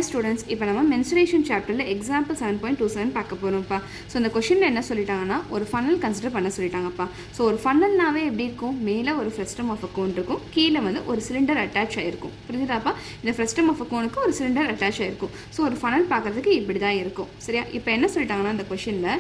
students, இப்போ நம்ம mensuration chapterல example 7.27 பார்க்க போறோம்ப்பா. ஸோ இந்த கொஷினில் என்ன சொல்லிட்டாங்கன்னா ஒரு ஃபனல் கன்சிடர் பண்ண சொல்லிட்டாங்கப்பா. ஸோ ஒரு ஃபனல்னாவே எப்படி இருக்கும், மேலே ஒரு ஃப்ரெஸ்டம் ஆஃப் அ கோன் இருக்கும், கீழே வந்து ஒரு சிலிண்டர் அட்டாச் ஆகிருக்கும். புரிஞ்சுதாப்பா? இந்த ஃப்ரெஸ்டம் ஆஃப் அ கோனுக்கு ஒரு சிலிண்டர் அட்டாச் ஆகிருக்கும். ஸோ ஒரு ஃபனல் பார்க்கறதுக்கு இப்படி தான் இருக்கும். சரியா? இப்போ என்ன சொல்லிட்டாங்கன்னா இந்த கொஷினில்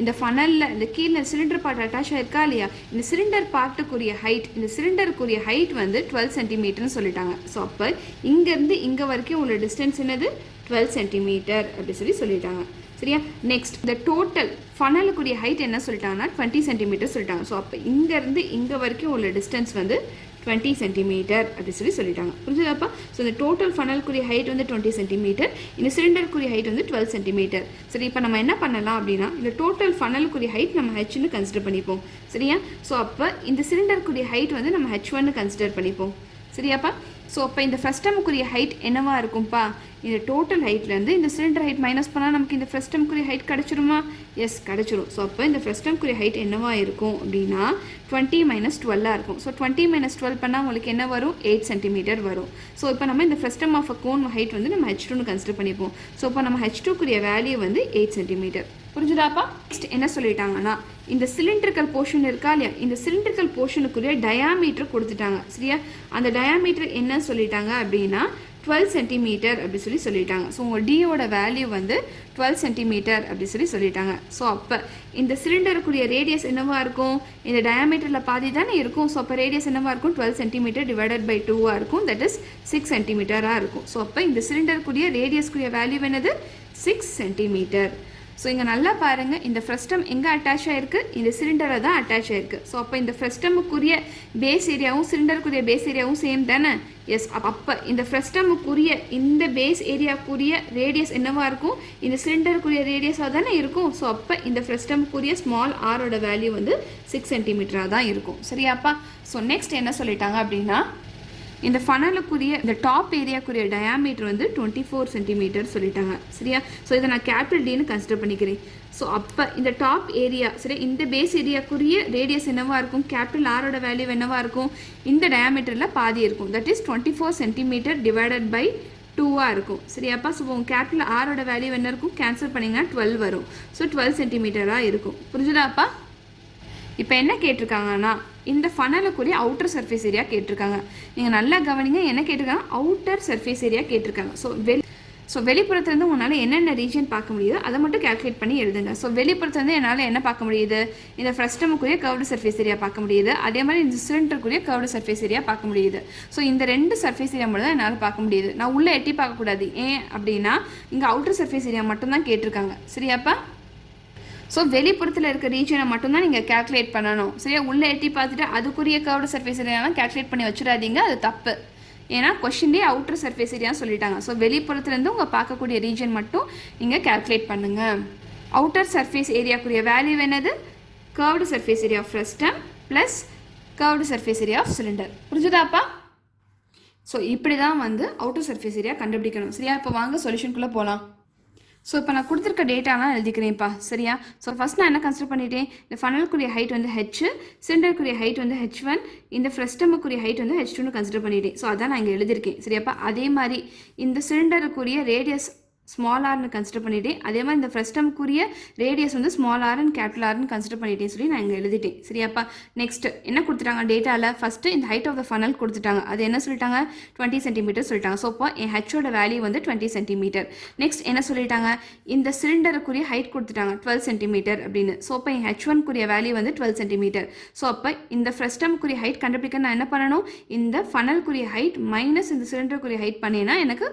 இந்த ஃபனலில் இந்த கீழே சிலிண்டர் பார்ட் அட்டாச் ஆகிருக்கா இல்லையா, இந்த சிலிண்டர் பார்ட்டுக்குரிய ஹைட், இந்த சிலிண்டருக்குரிய ஹைட் வந்து 12 சென்டிமீட்டர்னு சொல்லிட்டாங்க. ஸோ அப்போ இங்கேருந்து இங்கே வரைக்கும் உள்ள டிஸ்டன்ஸ் என்னது 12 சென்டிமீட்டர் அப்படி சொல்லிட்டாங்க. சரியா? நெக்ஸ்ட் இந்த டோட்டல் ஃபனலுக்குரிய ஹைட் என்ன சொல்லிட்டாங்கன்னா 20 சென்டிமீட்டர் சொல்லிட்டாங்க. ஸோ அப்போ இங்கேருந்து இங்கே வரைக்கும் உள்ள டிஸ்டன்ஸ் வந்து 20 சென்டிமீட்டர் அப்படி சொல்லிட்டாங்க. புரிஞ்சுதாப்பா? ஸோ இந்த டோட்டல் ஃபனலுக்குரிய ஹைட் வந்து 20 சென்டிமீட்டர், இந்த சிலிண்டருக்குரிய ஹைட் வந்து 12 சென்டிமீட்டர். சரி, இப்போ நம்ம என்ன பண்ணலாம் அப்படின்னா இந்த டோட்டல் ஃபனலுக்குரிய ஹைட் நம்ம ஹெச்னு கன்சிடர் பண்ணிப்போம். சரியா? ஸோ அப்போ இந்த சிலிண்டருக்குரிய ஹைட் வந்து நம்ம H1 கன்சிடர் பண்ணிப்போம். சரியாப்பா? ஸோ அப்போ இந்த ஃப்ரெஸ்டமுக்குரிய ஹைட் என்னவா இருக்கும்ப்பா, இந்த டோட்டல் ஹைட்லேருந்து இந்த சிலிண்டர் ஹைட் மைனஸ் பண்ணால் நமக்கு இந்த ஃப்ரெஸ்டமுக்குரிய ஹைட் கிடச்சிருமா? எஸ், கிடச்சிரும். ஸோ அப்போ இந்த ஃப்ரெஸ்டமுக்குரிய ஹைட் என்னவா இருக்கும் அப்படின்னா 20 - 12 இருக்கும். ஸோ 20 - 12 பண்ணால் உங்களுக்கு என்ன வரும்? 8 சென்டிமீட்டர் வரும். ஸோ இப்போ நம்ம இந்த frustum of a cone height வந்து நம்ம H2 கன்சிடர் பண்ணிப்போம். ஸோ இப்போ நம்ம H2குரிய வேல்யூ வந்து 8 சென்டிமீட்டர். புரிஞ்சுதாப்பா? நெக்ஸ்ட் என்ன சொல்லிட்டாங்கன்னா இந்த சிலிண்ட்ரிக்கல் போர்ஷன் இருக்கா இல்லையா, இந்த சிலிண்ட்ரிக்கல் போர்ஷனுக்குரிய டயாமீட்டர் கொடுத்துட்டாங்க. சரியா? அந்த டயாமீட்டர் என்ன சொல்லிட்டாங்க அப்படின்னா 12 சென்டிமீட்டர் அப்படி சொல்லிட்டாங்க. ஸோ உங்கள் டியோட வேல்யூ வந்து 12 சென்டிமீட்டர் அப்படி சொல்லிட்டாங்க. ஸோ அப்போ இந்த சிலிண்டருக்குரிய ரேடியஸ் என்னவா இருக்கும், இந்த டயாமீட்டரில் பாதி தானே இருக்கும். ஸோ அப்போ ரேடியஸ் என்னவா இருக்கும்? 12 சென்டிமீட்டர் டிவைடட் பை 2 இருக்கும். தட் இஸ் 6 சென்டிமீட்டராக இருக்கும். ஸோ அப்போ இந்த சிலிண்டருக்குரிய ரேடியஸ்க்குரிய வேல்யூ என்னது? 6 சென்டிமீட்டர். ஸோ இங்கே நல்லா பாருங்கள், இந்த ஃப்ரெஸ்டம் எங்கே அட்டாச் ஆகிருக்கு? இந்த சிலிண்டரை தான் அட்டாச் ஆகிருக்கு. ஸோ அப்போ இந்த ஃப்ரெஸ்டமுக்குரிய பேஸ் ஏரியாவும் சிலிண்டருக்குரிய பேஸ் ஏரியாவும் சேம் தானே? எஸ். அப்போ இந்த ஃப்ரெஸ்டமுக்குரிய இந்த பேஸ் ஏரியாவுக்குரிய ரேடியஸ் என்னவாக இருக்கும்? இந்த சிலிண்டருக்குரிய ரேடியஸாக தானே இருக்கும். ஸோ அப்போ இந்த ஃப்ரெஸ்டமுக்குரிய ஸ்மால் ஆரோட வேல்யூ வந்து 6 சென்டிமீட்டராக தான் இருக்கும். சரியாப்பா? ஸோ நெக்ஸ்ட் என்ன சொல்லிட்டாங்க அப்படின்னா இந்த ஃபனலுக்குரிய இந்த டாப் ஏரியாக்குரிய டயாமீட்டர் வந்து 24 சென்டிமீட்டர் சொல்லிட்டாங்க. சரியா? ஸோ இதை நான் கேபிட்டல் டின்னு கன்சிடர் பண்ணிக்கிறேன். ஸோ அப்போ இந்த டாப் ஏரியா, சரி, இந்த பேஸ் ஏரியாக்குரிய ரேடியஸ் என்னவாக இருக்கும்? கேபிட்டல் ஆரோட வேல்யூ என்னவாக இருக்கும்? இந்த டயாமீட்டரில் பாதி இருக்கும். That is 24 centimetre divided by 2 இருக்கும். சரியாப்பா? ஸோ உங்கள் கேபிட்டல் ஆரோட வேல்யூ என்ன இருக்கும்? கேன்சல் பண்ணிங்கன்னா 12 வரும். ஸோ 12 சென்டிமீட்டராக இருக்கும். புரிஞ்சுதாப்பா? இப்போ என்ன கேட்டிருக்காங்கன்னா இந்த ஃபனலுக்குரிய அவுட்டர் சர்ஃபேஸ் ஏரியா கேட்டிருக்காங்க. நீங்கள் நல்லா கவனிங்க, என்ன கேட்டிருக்காங்க? அவுட்டர் சர்ஃபேஸ் ஏரியா கேட்டிருக்காங்க. ஸோ வெளிப்புறத்துலேருந்து உங்களால் என்னென்ன ரீஜன் பார்க்க முடியுதோ அதை மட்டும் கேல்குலேட் பண்ணி எழுதுங்க. ஸோ வெளிப்புறத்துலேருந்து என்னால் என்ன பார்க்க முடியுது? இந்த ஃப்ரெஸ்டமுக்குரிய கர்வ்டு சர்ஃபேஸ் ஏரியா பார்க்க முடியுது. அதே மாதிரி இந்த சிலிண்டருக்குரிய கர்வ்டு சர்ஃபேஸ் ஏரியா பார்க்க முடியுது. ஸோ இந்த 2 சர்ஃபேஸ் ஏரியா மட்டும் தான் என்னால் பார்க்க முடியுது. நான் உள்ளே எட்டி பார்க்கக்கூடாது. ஏன் அப்படின்னா இங்கே அவுட்டர் சர்ஃபேஸ் ஏரியா மட்டும்தான் கேட்டிருக்காங்க. சரியாப்பா? ஸோ வெளிப்புறத்தில் இருக்க ரீஜனை மட்டும்தான் நீங்கள் கேல்குலேட் பண்ணணும். சரியா? உள்ளே எட்டி பார்த்துட்டு அதுக்குரிய கர்வ்டு சர்ஃபேஸ் ஏரியாலாம் கேல்குலேட் பண்ணி வச்சிடாதீங்க, அது தப்பு. ஏன்னா கொஷின்லேயே அவுட்டர் சர்ஃபேஸ் ஏரியான்னு சொல்லிட்டாங்க. ஸோ வெளிப்புறத்துலேருந்து உங்கள் பார்க்கக்கூடிய ரீஜன் மட்டும் நீங்கள் கேல்குலேட் பண்ணுங்கள். அவுட்டர் சர்ஃபேஸ் ஏரியாக்குரிய வேல்யூ என்னது? Curved surface area of frustum plus curved surface area of cylinder. புரிஞ்சுதாப்பா? ஸோ இப்படி தான் வந்து அவுட்டர் சர்ஃபேஸ் ஏரியா கண்டுபிடிக்கணும். சரியா? இப்போ வாங்க சொல்யூஷனுக்குள்ளே போகலாம். ஸோ இப்போ நான் கொடுத்துருக்க டேட்டாலாம் எழுதிக்கிறேன்ப்பா. சரியா? ஸோ ஃபஸ்ட் நான் என்ன கன்சிடர் பண்ணிட்டேன்? இந்த ஃபனலுக்குரிய ஹைட் வந்து H, சிலிண்டருக்குரிய ஹைட் வந்து H1, இந்த ஃப்ரெஸ்டமுக்குரிய ஹைட் வந்து H2 கன்சிடர் பண்ணிட்டேன். ஸோ அதான் நான் இங்கே எழுதியிருக்கேன். சரியாப்பா? அதே மாதிரி இந்த சிலிண்டருக்குரிய ரேடியஸ் ஸ்மால் ஆர்னு கன்சிடர் பண்ணிட்டேன். அதே மாதிரி இந்த ஃப்ரெஸ்டமுக்குரிய ரேடியஸ் வந்து ஸ்மால் ஆர்னு கேபிட்டல் ஆர்னு கன்சிடர் பண்ணிட்டேன்னு சொல்லி நான் இங்கே எழுதிட்டேன். சரியாப்பா? நெக்ஸ்ட் என்ன கொடுத்துட்டாங்க டேட்டாவில்? ஃபஸ்ட்டு இந்த ஹைட் ஆஃப் த ஃபனல் கொடுத்துட்டாங்க. அது என்ன சொல்லிட்டாங்க? 20 சென்டிமீட்டர் சொல்லிட்டாங்க. ஸோ இப்போ என் ஹெச்சோட வேல்யூ வந்து 20 சென்டிமீட்டர். நெக்ஸ்ட் என்ன சொல்லிட்டாங்க? இந்த சிலிண்டருக்குரிய ஹைட் கொடுத்துட்டாங்க 12 சென்டிமீட்டர் அப்படின்னு. ஸோ இப்போ என் H1குரிய வேல்யூ வந்து 12 சென்டிமீட்டர். ஸோ அப்போ இந்த ஃப்ரெஸ்டமுக்குரிய ஹைட் கண்டுபிடிக்க நான் என்ன பண்ணணும்? இந்த ஃபனலுக்குரிய ஹைட் மைனஸ் இந்த சிலிண்டருக்குரிய ஹைட் பண்ணினா எனக்கு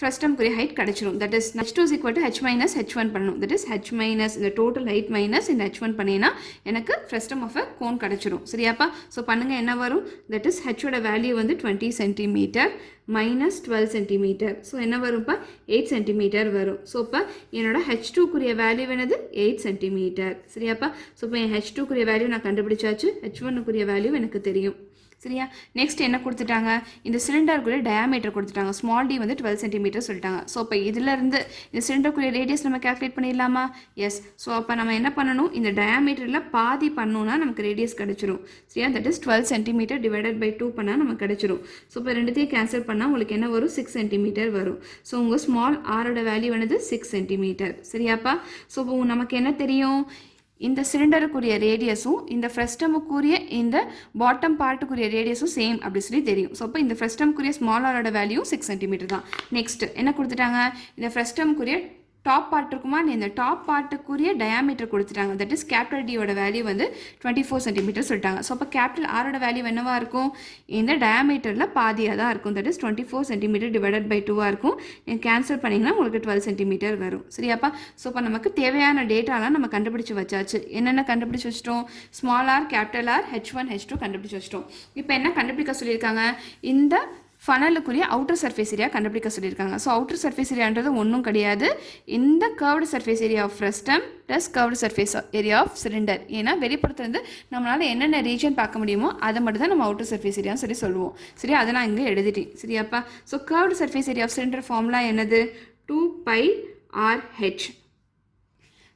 ஃப்ரெஸ்டமுக்குரிய ஹைட் கிடச்சிரும். That is H2 = H - H1 பண்ணணும். தட் இஸ் H மைனஸ் இந்த டோட்டல் ஹைட் மைனஸ் இந்த H1 பண்ணினா எனக்கு ஃப்ரெஸ்டம் ஆஃப் அ கோன் கிடச்சிரும். சரியாப்பா? ஸோ பண்ணுங்கள், என்ன வரும்? தட் இஸ் ஹெச்சோட வேல்யூ வந்து 20 சென்டிமீட்டர் மைனஸ் 12 சென்டிமீட்டர். ஸோ என்ன வரும்ப்பா? 8 சென்டிமீட்டர் வரும். ஸோ இப்போ என்னோட H2குரிய வேல்யூ என்னது? 8 சென்டிமீட்டர். சரியாப்பா? ஸோ இப்போ என் H2குரிய வேல்யூ நான் கண்டுபிடிச்சாச்சு. H1குரிய வேல்யூ எனக்கு தெரியும். சரியா? நெக்ஸ்ட் என்ன கொடுத்துட்டாங்க, இந்த சிலிண்டருக்குரிய டயாமீட்டர் கொடுத்துட்டாங்க. ஸ்மால் டி வந்து 12 சென்டிமீட்டர் சொல்லிட்டாங்க. ஸோ இப்போ இதிலேருந்து இந்த சிலிண்டருக்குரிய ரேடியஸ் நம்ம கேல்குலேட் பண்ணிடலாமா? எஸ். ஸோ அப்போ நம்ம என்ன பண்ணணும், இந்த டயாமீட்டரில் பாதி பண்ணோன்னா நமக்கு ரேடியஸ் கிடச்சிரும். சரியா? That is 12 centimetre divided by 2 பண்ணால் நமக்கு கிடச்சிரும். ஸோ இப்போ ரெண்டுத்தையும் கேன்சல் பண்ணால் உங்களுக்கு என்ன வரும், 6 சென்டிமீட்டர் வரும். ஸோ உங்கள் ஸ்மால் ஆரோட வேல்யூ என்னது 6 சென்டிமீட்டர். சரியாப்பா? ஸோ இப்போ நமக்கு என்ன தெரியும், இந்த சிலிண்டருக்குரிய ரேடியஸும் இந்த ஃப்ரெஸ்டமுக்குரிய இந்த பாட்டம் பார்ட்டுக்குரிய ரேடியஸும் சேம் அப்படி சொல்லி தெரியும். ஸோ அப்போ இந்த ஃப்ரெஸ்டமுக்குரிய ஸ்மால் ஆரோட வேல்யூ 6 சென்டிமீட்டர் தான். நெக்ஸ்ட் என்ன கொடுத்துட்டாங்க, இந்த ஃப்ரெஸ்டமுக்குரிய டாப் பார்ட் இருக்குமா, இந்த டாப் பார்ட்டுக்குரிய டயாமீட்டர் கொடுத்துட்டாங்க. தட் இஸ் கேபிட்டல் டியோட வேல்யூ வந்து 24 சென்டிமீட்டர் சொல்லிட்டாங்க. ஸோ அப்போ கேபிட்டல் ஆரோட வேல்யூ என்னவா இருக்கும், இந்த டயாமீட்டரில் பாதியாக தான் இருக்கும். That is 24 centimetre divided by 2 இருக்கும். கேன்சல் பண்ணிங்கன்னா உங்களுக்கு 12 சென்டிமீட்டர் வரும். சரியாப்பா? ஸோ இப்போ நமக்கு தேவையான டேட்டாலாம் நம்ம கண்டுபிடிச்சி வச்சாச்சு. என்னென்ன கண்டுபிடிச்சி வச்சிட்டோம், small R, capital R, H1 H2 கண்டுபிடிச்சி வச்சிட்டோம். இப்போ என்ன கண்டுபிடிக்க சொல்லியிருக்காங்க, இந்த ஃபனலுக்குரிய அவுட்டர் சர்ஃபேஸ் ஏரியா கண்டுபிடிக்க சொல்லியிருக்காங்க. ஸோ அவுட்டர் சர்ஃபேஸ் ஏரியான்றது ஒன்றும் கிடையாது, இந்த curved surface area of frustum plus curved surface area of cylinder. ஏன்னா வெளிப்புறத்துலேருந்து நம்மளால் என்னென்ன ரீஜன் பார்க்க முடியுமோ அதை மட்டும் தான் நம்ம அவுட்டர் சர்ஃபேஸ் ஏரியான்னு சொல்லி சொல்லுவோம். சரி, அதை நான் இங்கே எழுதிட்டேன். சரியாப்பா? So curved surface area of cylinder formula என்னது, 2πRH.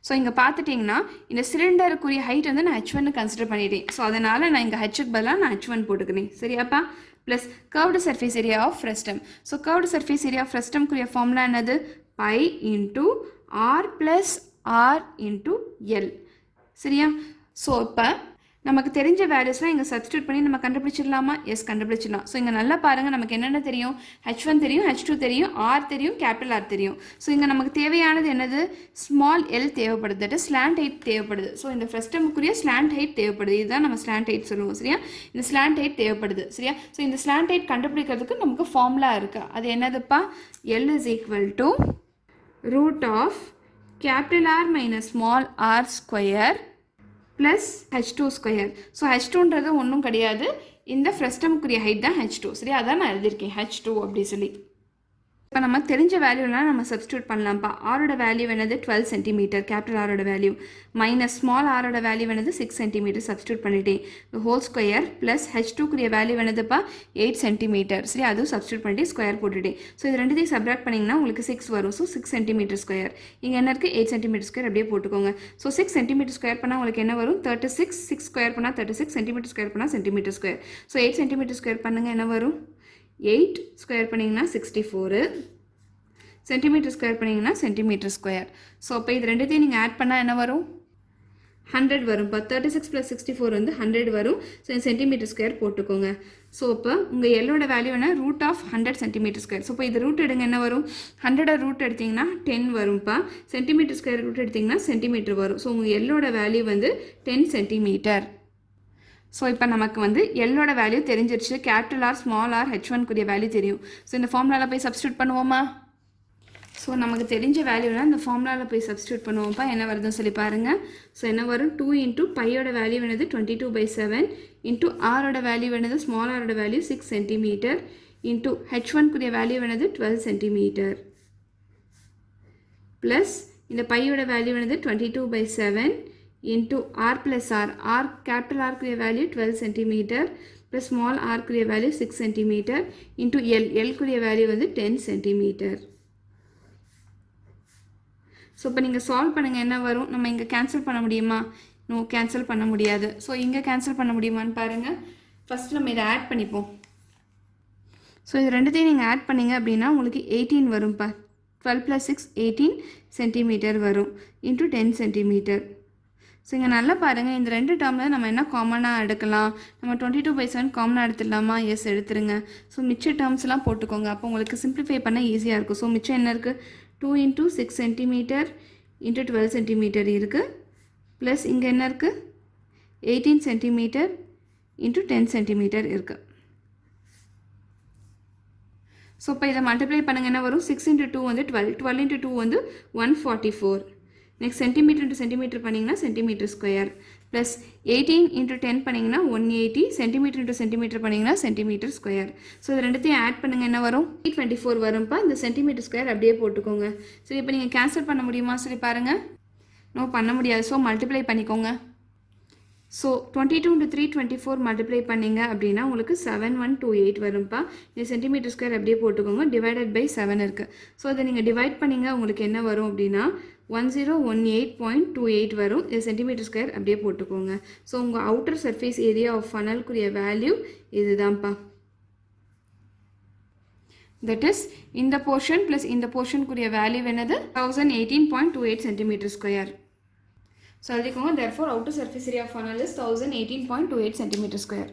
ஸோ இங்கே பார்த்துட்டிங்கன்னா இந்த சிலிண்டருக்குரிய ஹைட் வந்து நான் H1 கன்சிடர் பண்ணிட்டேன். ஸோ அதனால் நான் இங்கே ஹெச்சுக்கு பதிலாக நான் H1 போட்டுக்கிறேன். சரியாப்பா? Plus curved surface area of frustum. So curved surface area of ஃப்ரெஸ்டம்க்குரிய ஃபார்முலா என்னது, π into R plus R into L. சரியா? ஸோ இப்போ நமக்கு தெரிஞ்ச வேல்யூஸ்லாம் இங்கே சப்ஸ்டியூட் பண்ணி நம்ம கண்டுபிடிச்சிடலாமா? எஸ், கண்டுபிடிச்சிடலாம். ஸோ இங்கே நல்லா பாருங்கள், நமக்கு என்னென்ன தெரியும், H1 தெரியும், H2 தெரியும், R தெரியும், கேபிட்டல் R தெரியும். ஸோ இங்கே நமக்கு தேவையானது என்னது, ஸ்மால் எல் தேவைப்படுது, தட் இஸ் ஸ்லாண்ட் ஹைட் தேவைப்படுது. ஸோ இந்த ஃப்ரெஸ்டமுக்குரிய ஸ்லாண்ட் ஹைட் தேவைப்படுது. இதுதான் நம்ம ஸ்லாண்ட் ஹைட் சொல்லுவோம். சரியா? இந்த ஸ்லாண்ட் ஹைட் தேவைப்படுது. சரியா? ஸோ இந்த ஸ்லாண்ட் ஹைட் கண்டுபிடிக்கிறதுக்கு நமக்கு ஃபார்முலா இருக்குது. அது என்னதுப்பா, L is equal to root of capital R minus small R square plus H2 square. So H2ன்றது ஒன்றும் கிடையாது, இந்த ஃப்ரெஸ்டமுக்குரிய ஹைட் தான் H2. சரி, அதான் நான் எழுதியிருக்கேன் H2 அப்படி சொல்லி. இப்போ நம்ம தெரிஞ்ச வேல்யூலாம் நம்ம சப்ஸ்டியூட் பண்ணலாம்ப்பா. ஆரோட வேல்யூ என்னது 12 சென்டிமீட்டர், கேபிட்டல் ஆரோட வேல்யூ மைனஸ் ஸ்மால் ஆரோட வேல்யூ என்னது 6 சென்டிமீட்டர் சப்ஸ்டியூட் பண்ணிட்டேன். ஹோல் ஸ்கொயர் ப்ளஸ் H2க்குரிய வேல்யூ என்னதுப்பா 8 சென்டிமீட்டர். சரி, அதுவும் சப்ஸ்டியூட் பண்ணிட்டு ஸ்கொயர் போட்டுட்டேன். ஸோ இது ரெண்டுத்தையும் சப்ராக்ட் பண்ணிங்கன்னா உங்களுக்கு 6 வரும். So 6 centimetre square. இங்கே என்ன இருக்குது, 8 சென்டிமீட்டர் ஸ்கொயர் அப்படியே போட்டுக்கோங்க. ஸோ 6 சென்டிமீட்டர் ஸ்கொயர் பண்ணால் உங்களுக்கு என்ன வரும், 36. 6 ஸ்கொயர் பண்ணால் 36, சென்டிமீட்டர் ஸ்கொயர் பண்ணால் centimetre square. So 8 centimetre square பண்ணுங்கள், என்ன வரும், 8 ஸ்கொயர் பண்ணிங்கன்னா 64, சென்டிமீட்டர் ஸ்கொயர் பண்ணிங்கன்னா சென்டிமீட்டர் ஸ்கொயர். ஸோ அப்போ இது ரெண்டுத்தையும் நீங்கள் ஆட் பண்ணால் என்ன வரும், 100 வரும். இப்போ 36 + 64 வந்து 100 வரும். ஸோ சென்டிமீட்டர் ஸ்கொயர் போட்டுக்கோங்க. ஸோ இப்போ உங்கள் எல்லோட வேல்யூ என்ன, root of 100 centimetre square. So இப்போ இது ரூட் எடுங்க, என்ன வரும், 100 ரூட் எடுத்திங்கன்னா 10 வரும்ப்பா. சென்டிமீட்டர் ஸ்கொயர் ரூட் எடுத்திங்கன்னா சென்டிமீட்டர் வரும். ஸோ உங்கள் எல்லோட வேல்யூ வந்து 10 சென்டிமீட்டர். ஸோ இப்போ நமக்கு வந்து எல்லோட வேல்யூ தெரிஞ்சிருச்சு. கேபிட்டல் ஆர், ஸ்மால் ஆர், H1க்குரிய வேல்யூ தெரியும். ஸோ இந்த ஃபார்முலாவில் போய் சப்ஸ்டியூட் பண்ணுவோமா? ஸோ நமக்கு தெரிஞ்ச வேல்யூலாம் இந்த ஃபார்முலாவில் போய் சப்ஸ்டியூட் பண்ணுவோம்ப்பா. என்ன வருதுன்னு சொல்லி பாருங்கள். ஸோ என்ன வரும், 2 இன்ட்டு பையோட வேல்யூ என்னது 22/7 இன்ட்டு ஆரோட வேல்யூ என்னது, ஸ்மால் ஆரோட வேல்யூ 6 சென்டிமீட்டர் இன்ட்டு H1க்குரிய வேல்யூ என்னது 12 சென்டிமீட்டர் ப்ளஸ் இந்த பையோட வேல்யூ என்னது 22/7 into R plus R. R capital ஆர்க்குரிய வேல்யூ 12 சென்டிமீட்டர் ப்ளஸ் ஸ்மால் ஆர்க்குரிய வேல்யூ 6 சென்டிமீட்டர் இன்ட்டு எல். எல்க்குரிய வேல்யூ வந்து 10 சென்டிமீட்டர். ஸோ இப்போ நீங்கள் சால்வ் பண்ணுங்கள், என்ன வரும், நம்ம இங்கே கேன்சல் பண்ண முடியுமா, நோ கேன்சல் பண்ண முடியாது. ஸோ இங்கே கேன்சல் பண்ண முடியுமான்னு பாருங்கள். ஃபஸ்ட்டு நம்ம இதை ஆட் பண்ணிப்போம். ஸோ இது ரெண்டுத்தையும் நீங்கள் ஆட் பண்ணிங்க அப்படின்னா உங்களுக்கு 18 வரும்ப்பா. 12 + 6 18 சென்டிமீட்டர் வரும் இன்ட்டு 10 சென்டிமீட்டர். ஸோ இங்கே நல்லா பாருங்கள், இந்த ரெண்டு டேர்மில் நம்ம என்ன காமனாக எடுக்கலாம், நம்ம 22/7 காமனாக எடுத்துடலாமா? எஸ், எடுத்துருங்க. ஸோ மிச்ச டேர்ம்ஸ்லாம் போட்டுக்கோங்க, அப்போ உங்களுக்கு சிம்பிளிஃபை பண்ண ஈஸியாக இருக்கும். ஸோ மிச்சம் என்ன இருக்குது, 2 × 6 சென்டிமீட்டர் இன்ட்டு 12 சென்டிமீட்டர் இருக்குது ப்ளஸ் இங்கே என்ன இருக்குது, 18 சென்டிமீட்டர் இன்ட்டு 10 சென்டிமீட்டர் இருக்குது. ஸோ இப்போ இதை மல்டிப்ளை பண்ணுங்கள், என்ன வரும், 6 × 2 வந்து 12, 12 × 2 வந்து 144. நெக்ஸ்ட் சென்டிமீட்டர் இன்ட்டு சென்டிமீட்டர் பண்ணிங்கன்னா சென்டிமீட்டர் ஸ்கொயர் ப்ளஸ் 18 × 10 பண்ணிங்கன்னா 180, சென்டிமீட்டர் இன்ட்டு சென்டிமீட்டர் பண்ணிங்கன்னா சென்டிமீட்டர் ஸ்கொயர். ஸோ இது ரெண்டுத்தையும் ஆட் பண்ணுங்கள், என்ன வரும், 24 வரும்ப்பா. இந்த சென்டிமீட்டர் ஸ்கொயர் அப்படியே போட்டுக்கோங்க. சரி, இப்போ நீங்கள் கேன்சல் பண்ண முடியுமா சொல்லி பாருங்கள். நோ, பண்ண முடியாது. ஸோ மல்டிப்ளை பண்ணிக்கோங்க. ஸோ 22 into 324 மல்டிப்ளை பண்ணிங்க அப்படின்னா உங்களுக்கு 7128 வரும்ப்பா. இது சென்டிமீட்டர் ஸ்கொயர் அப்படியே போட்டுக்கோங்க. டிவைடட் பை 7 இருக்குது. ஸோ அதை நீங்கள் டிவைட் பண்ணிங்க உங்களுக்கு என்ன வரும் அப்படின்னா 1018.28 வரும். இது சென்டிமீட்டர் ஸ்கொயர் அப்படியே போட்டுக்கோங்க. ஸோ உங்கள் அவுட்டர் சர்ஃபேஸ் ஏரியா ஆஃப் ஃபனல்குரிய வேல்யூ இதுதான்ப்பா. தட் இஸ் இந்த போர்ஷன் ப்ளஸ் இந்த போர்ஷனுக்குரிய வேல்யூ என்னது 1018.28 centimetre square. So, therefore outer surface area of funnel is 1018.28 centimeter square.